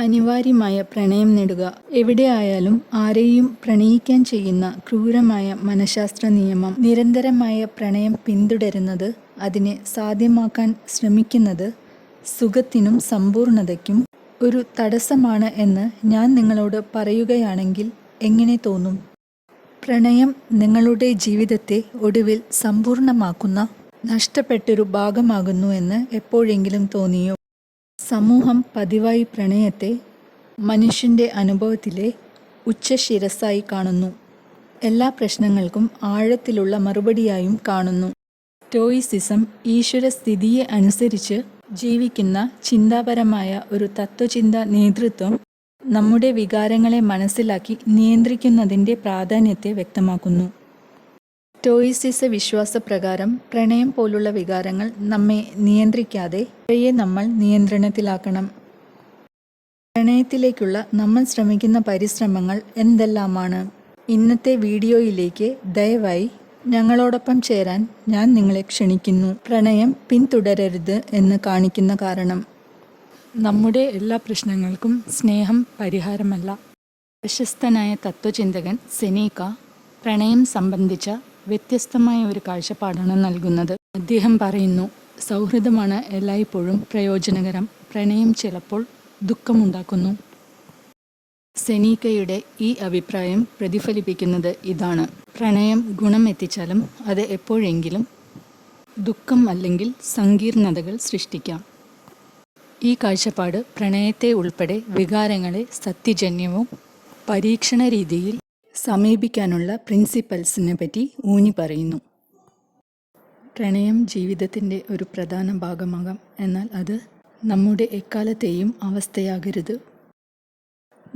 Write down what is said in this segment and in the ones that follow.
അനിവാര്യമായ പ്രണയം നേടുക. എവിടെയായാലും ആരെയും പ്രണയിക്കാൻ ചെയ്യുന്ന ക്രൂരമായ മനഃശാസ്ത്ര നിയമം. നിരന്തരമായ പ്രണയം പിന്തുടരുന്നത്, അതിനെ സാധ്യമാക്കാൻ ശ്രമിക്കുന്നത് സുഖത്തിനും സമ്പൂർണതയ്ക്കും ഒരു തടസ്സമാണ് എന്ന് ഞാൻ നിങ്ങളോട് പറയുകയാണെങ്കിൽ എങ്ങനെ തോന്നും? പ്രണയം നിങ്ങളുടെ ജീവിതത്തെ ഒടുവിൽ സമ്പൂർണമാക്കുന്ന നഷ്ടപ്പെട്ടൊരു ഭാഗമാകുന്നു എന്ന് എപ്പോഴെങ്കിലും തോന്നിയോ? സമൂഹം പതിവായി പ്രണയത്തെ മനുഷ്യൻ്റെ അനുഭവത്തിലെ ഉച്ചശിരസ്സായി കാണുന്നു. എല്ലാ പ്രശ്നങ്ങൾക്കും ആഴത്തിലുള്ള മറുപടിയായും കാണുന്നു. സ്റ്റോയിസിസം ഈശ്വരസ്ഥിതിയെ അനുസരിച്ച് ജീവിക്കുന്ന ചിന്താപരമായ ഒരു തത്വചിന്ത നേതൃത്വം നമ്മുടെ വികാരങ്ങളെ മനസ്സിലാക്കി നിയന്ത്രിക്കുന്നതിൻ്റെ പ്രാധാന്യത്തെ വ്യക്തമാക്കുന്നു. സ്റ്റോയിസിസ വിശ്വാസപ്രകാരം പ്രണയം പോലുള്ള വികാരങ്ങൾ നമ്മെ നിയന്ത്രിക്കാതെ അവയെ നമ്മൾ നിയന്ത്രണത്തിലാക്കണം. പ്രണയത്തിലേക്കുള്ള നമ്മൾ ശ്രമിക്കുന്ന പരിശ്രമങ്ങൾ എന്തെല്ലാമാണ്? ഇന്നത്തെ വീഡിയോയിലേക്ക് ദയവായി ഞങ്ങളോടൊപ്പം ചേരാൻ ഞാൻ നിങ്ങളെ ക്ഷണിക്കുന്നു. പ്രണയം പിന്തുടരരുത് എന്ന് കാണിക്കുന്ന കാരണം. നമ്മുടെ എല്ലാ പ്രശ്നങ്ങൾക്കും സ്നേഹം പരിഹാരമല്ല. പ്രശസ്തനായ തത്വചിന്തകൻ സെനേക്ക പ്രണയം സംബന്ധിച്ച വ്യത്യസ്തമായ ഒരു കാഴ്ചപ്പാടാണ് നൽകുന്നത്. അദ്ദേഹം പറയുന്നു, സൗഹൃദമാണ് എല്ലായ്പ്പോഴും പ്രയോജനകരം, പ്രണയം ചിലപ്പോൾ ദുഃഖമുണ്ടാക്കുന്നു. സെനീക്കയുടെ ഈ അഭിപ്രായം പ്രതിഫലിപ്പിക്കുന്നത് ഇതാണ്: പ്രണയം ഗുണം എത്തിച്ചാലും അത് എപ്പോഴെങ്കിലും ദുഃഖം അല്ലെങ്കിൽ സങ്കീർണതകൾ സൃഷ്ടിക്കാം. ഈ കാഴ്ചപ്പാട് പ്രണയത്തെ ഉൾപ്പെടെ വികാരങ്ങളെ സത്യജന്യവും പരീക്ഷണ രീതിയിൽ സമീപിക്കാനുള്ള പ്രിൻസിപ്പൽസിനെ പറ്റി ഊന്നി പറയുന്നു. പ്രണയം ജീവിതത്തിൻ്റെ ഒരു പ്രധാന ഭാഗമാകാം, എന്നാൽ അത് നമ്മുടെ എക്കാലത്തെയും അവസ്ഥയാകരുത്.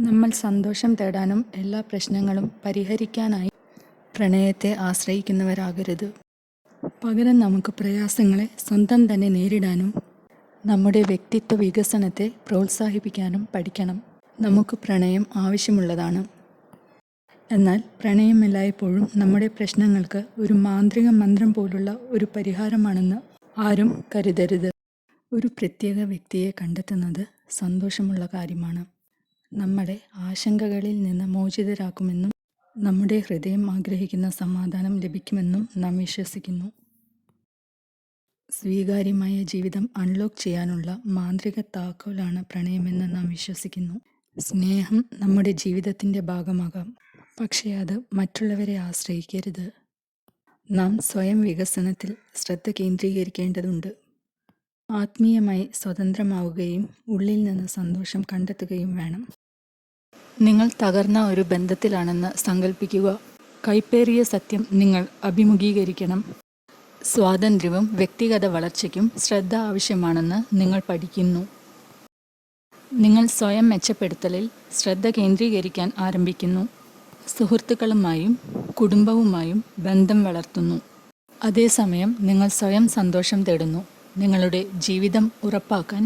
നമ്മൾ സന്തോഷം തേടാനും എല്ലാ പ്രശ്നങ്ങളും പരിഹരിക്കാനായി പ്രണയത്തെ ആശ്രയിക്കുന്നവരാകരുത്. പകരം നമുക്ക് പ്രയാസങ്ങളെ സ്വന്തം തന്നെ നേരിടാനും നമ്മുടെ വ്യക്തിത്വ വികസനത്തെ പ്രോത്സാഹിപ്പിക്കാനും പഠിക്കണം. നമുക്ക് പ്രണയം ആവശ്യമുള്ളതാണ്. എന്നാൽ പ്രണയം എല്ലായ്പ്പോഴും നമ്മുടെ പ്രശ്നങ്ങൾക്ക് ഒരു മാന്ത്രിക മന്ത്രം പോലുള്ള ഒരു പരിഹാരമാണെന്ന് ആരും കരുതരുത്. ഒരു പ്രത്യേക വ്യക്തിയെ കണ്ടെത്തുന്നത് സന്തോഷമുള്ള കാര്യമാണ്. നമ്മുടെ ആശങ്കകളിൽ നിന്ന് മോചിതരാക്കുമെന്നും നമ്മുടെ ഹൃദയം ആഗ്രഹിക്കുന്ന സമാധാനം ലഭിക്കുമെന്നും നാം വിശ്വസിക്കുന്നു. സ്വീകാര്യമായ ജീവിതം അൺലോക്ക് ചെയ്യാനുള്ള മാന്ത്രിക താക്കോലാണ് പ്രണയമെന്ന് നാം വിശ്വസിക്കുന്നു. സ്നേഹം നമ്മുടെ ജീവിതത്തിൻ്റെ ഭാഗമാകാം, പക്ഷേ അത് മറ്റുള്ളവരെ ആശ്രയിക്കരുത്. നാം സ്വയം വികസനത്തിൽ ശ്രദ്ധ കേന്ദ്രീകരിക്കേണ്ടതുണ്ട്. ആത്മീയമായി സ്വതന്ത്രമാവുകയും ഉള്ളിൽ നിന്ന് സന്തോഷം കണ്ടെത്തുകയും വേണം. നിങ്ങൾ തകർന്ന ഒരു ബന്ധത്തിലാണെന്ന് സങ്കല്പിക്കുക. കൈപ്പേറിയ സത്യം നിങ്ങൾ അഭിമുഖീകരിക്കണം. സ്വാതന്ത്ര്യവും വ്യക്തിഗത വളർച്ചയ്ക്കും ശ്രദ്ധ ആവശ്യമാണെന്ന് നിങ്ങൾ പഠിക്കുന്നു. നിങ്ങൾ സ്വയം മെച്ചപ്പെടുത്തലിൽ ശ്രദ്ധ കേന്ദ്രീകരിക്കാൻ ആരംഭിക്കുന്നു. സുഹൃത്തുക്കളുമായും കുടുംബവുമായും ബന്ധം വളർത്തുന്നു. അതേസമയം നിങ്ങൾ സ്വയം സന്തോഷം തേടുന്നു. നിങ്ങളുടെ ജീവിതം ഉറപ്പാക്കാൻ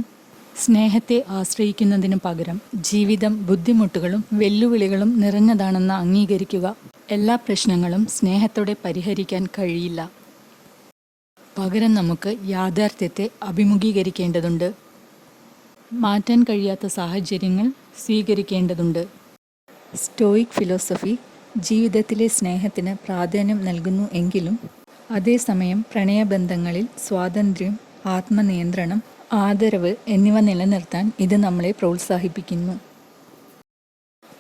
സ്നേഹത്തെ ആശ്രയിക്കുന്നതിനു പകരം ജീവിതം ബുദ്ധിമുട്ടുകളും വെല്ലുവിളികളും നിറഞ്ഞതാണെന്ന് അംഗീകരിക്കുക. എല്ലാ പ്രശ്നങ്ങളും സ്നേഹത്തോടെ പരിഹരിക്കാൻ കഴിയില്ല. പകരം നമുക്ക് യാഥാർത്ഥ്യത്തെ അഭിമുഖീകരിക്കേണ്ടതുണ്ട്. മാറ്റാൻ കഴിയാത്ത സാഹചര്യങ്ങൾ സ്വീകരിക്കേണ്ടതുണ്ട്. സ്റ്റോയിക് ഫിലോസഫി ജീവിതത്തിലെ സ്നേഹത്തിന് പ്രാധാന്യം നൽകുന്നു എങ്കിലും അതേസമയം പ്രണയബന്ധങ്ങളിൽ സ്വാതന്ത്ര്യം, ആത്മനിയന്ത്രണം, ആദരവ് എന്നിവ നിലനിർത്താൻ ഇത് നമ്മളെ പ്രോത്സാഹിപ്പിക്കുന്നു.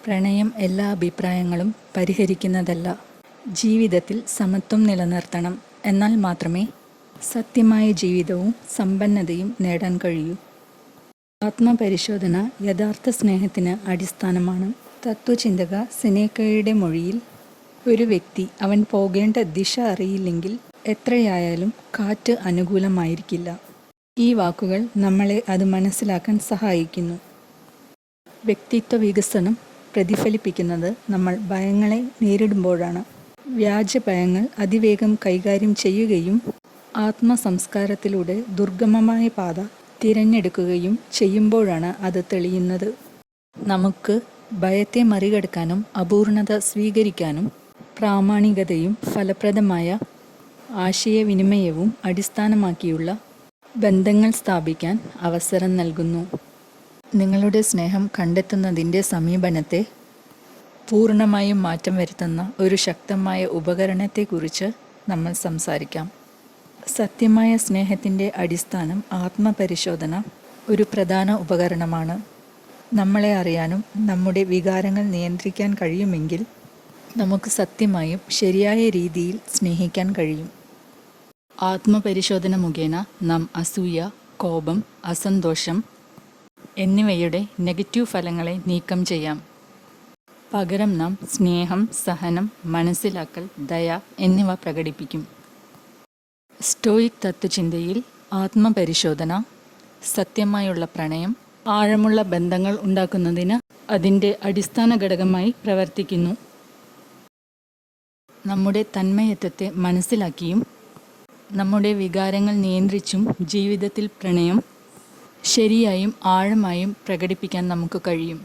പ്രണയം എല്ലാ അഭിപ്രായങ്ങളും പരിഹരിക്കുന്നതല്ല. ജീവിതത്തിൽ സമത്വം നിലനിർത്തണം. എന്നാൽ മാത്രമേ സത്യമായ ജീവിതവും സമ്പന്നതയും നേടാൻ കഴിയൂ. ആത്മപരിശോധന യഥാർത്ഥ സ്നേഹത്തിന് അടിസ്ഥാനമാണ്. തത്വചിന്തക സെനേക്കയുടെ മൊഴിയിൽ, ഒരു വ്യക്തി അവൻ പോകേണ്ട ദിശ അറിയില്ലെങ്കിൽ എത്രയായാലും കാറ്റ് അനുകൂലമായിരിക്കില്ല. ഈ വാക്കുകൾ നമ്മളെ അത് മനസ്സിലാക്കാൻ സഹായിക്കുന്നു. വ്യക്തിത്വ വികസനം പ്രതിഫലിപ്പിക്കുന്നത് നമ്മൾ ഭയങ്ങളെ നേരിടുമ്പോഴാണ്. വ്യാജ ഭയങ്ങൾ അതിവേഗം കൈകാര്യം ചെയ്യുകയും ആത്മസംസ്കാരത്തിലൂടെ ദുർഗമമായ പാത തിരഞ്ഞെടുക്കുകയും ചെയ്യുമ്പോഴാണ് അത് തെളിയുന്നത്. നമുക്ക് ഭയത്തെ മറികടക്കാനും അപൂർണത സ്വീകരിക്കാനും പ്രാമാണികതയും ഫലപ്രദമായ ആശയവിനിമയവും അടിസ്ഥാനമാക്കിയുള്ള ബന്ധങ്ങൾ സ്ഥാപിക്കാൻ അവസരം നൽകുന്നു. നിങ്ങളുടെ സ്നേഹം കണ്ടെത്തുന്നതിൻ്റെ സമീപനത്തെ പൂർണ്ണമായും മാറ്റം വരുത്തുന്ന ഒരു ശക്തമായ ഉപകരണത്തെക്കുറിച്ച് നമ്മൾ സംസാരിക്കാം. സത്യമായ സ്നേഹത്തിൻ്റെ അടിസ്ഥാനം ആത്മപരിശോധന ഒരു പ്രധാന ഉപകരണമാണ്. നമ്മളെ അറിയാനും നമ്മുടെ വികാരങ്ങൾ നിയന്ത്രിക്കാൻ കഴിയുമെങ്കിൽ നമുക്ക് സത്യമായും ശരിയായ രീതിയിൽ സ്നേഹിക്കാൻ കഴിയും. ആത്മപരിശോധന മുഖേന നാം അസൂയ, കോപം, അസന്തോഷം എന്നിവയുടെ നെഗറ്റീവ് ഫലങ്ങളെ നീക്കം ചെയ്യാം. പകരം നാം സ്നേഹം, സഹനം, മനസ്സിലാക്കൽ, ദയ എന്നിവ പ്രകടിപ്പിക്കും. സ്റ്റോയിക് തത്വചിന്തയിൽ ആത്മപരിശോധന സത്യമായുള്ള പ്രണയം, ആഴമുള്ള ബന്ധങ്ങൾ ഉണ്ടാക്കുന്നതിന് അതിൻ്റെ അടിസ്ഥാന ഘടകമായി പ്രവർത്തിക്കുന്നു. നമ്മുടെ തന്മയത്വത്തെ മനസ്സിലാക്കിയും നമ്മുടെ വികാരങ്ങൾ നിയന്ത്രിച്ചും ജീവിതത്തിൽ പ്രണയം ശരിയായും ആഴമായും പ്രകടിപ്പിക്കാൻ നമുക്ക് കഴിയും.